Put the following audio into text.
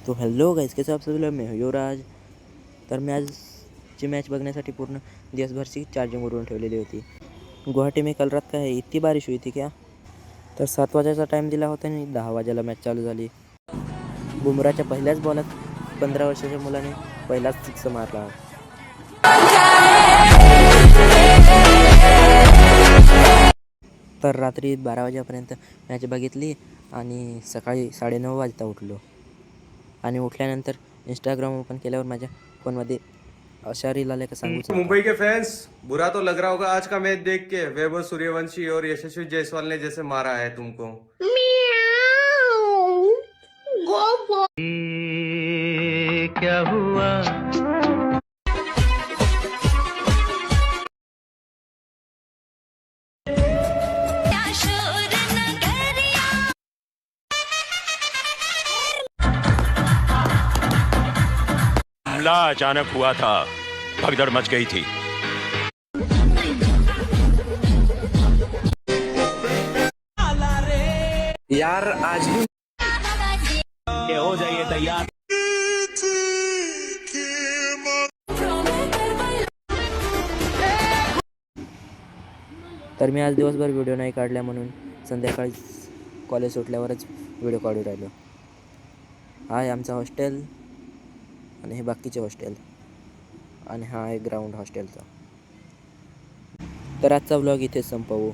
तो हॅलो गाईस, कैसे आप सभी लोग? मैं युवराज. तर मी आजची मॅच बघण्यासाठी पूर्ण दिवसभरची चार्जिंग उडवून ठेवलेली होती. गुवाहाटी में कल रात का है इतनी बारिश हुई थी क्या? तर 7 वाजायचा टाईम दिला होता आणि 10 वाजायला मॅच चालू झाली. बुमराच्या पहिल्याच बॉलात 15 वर्षाच्या मुलाने पहिलाच सिक्स मारला. तर रात्री 12 वाजेपर्यंत मॅच बघितली आणि सकाळी 9:30 वाजता उठलो. आणि उठल्यानंतर इंस्टाग्राम ओपन केल्यावर माझ्या फोनमध्ये अशा रील आल्या का सांगूच नका. मुंबई के फैंस, बुरा तो लग रहा होगा आज का मैच देख के। वैभव सूर्यवंशी और यशस्वी जायसवाल ने जैसे मारा है तुमको। क्या हुआ? हमला अचानक हुआ था, भगदड़ मच गई थी। यार आज भी हो जाइए तैयार। तर मी आज दिवसभर व्हिडिओ नाही काढला म्हणून संध्याकाळी कॉलेज सुटल्यावरच व्हिडिओ काढू राहिलो. हा आहे आमचा हॉस्टेल आणि हे बाकीचे हॉस्टेल आणि हा आहे ग्राउंड हॉस्टेलचा. तर आजचा व्लॉग इथेच संपवू.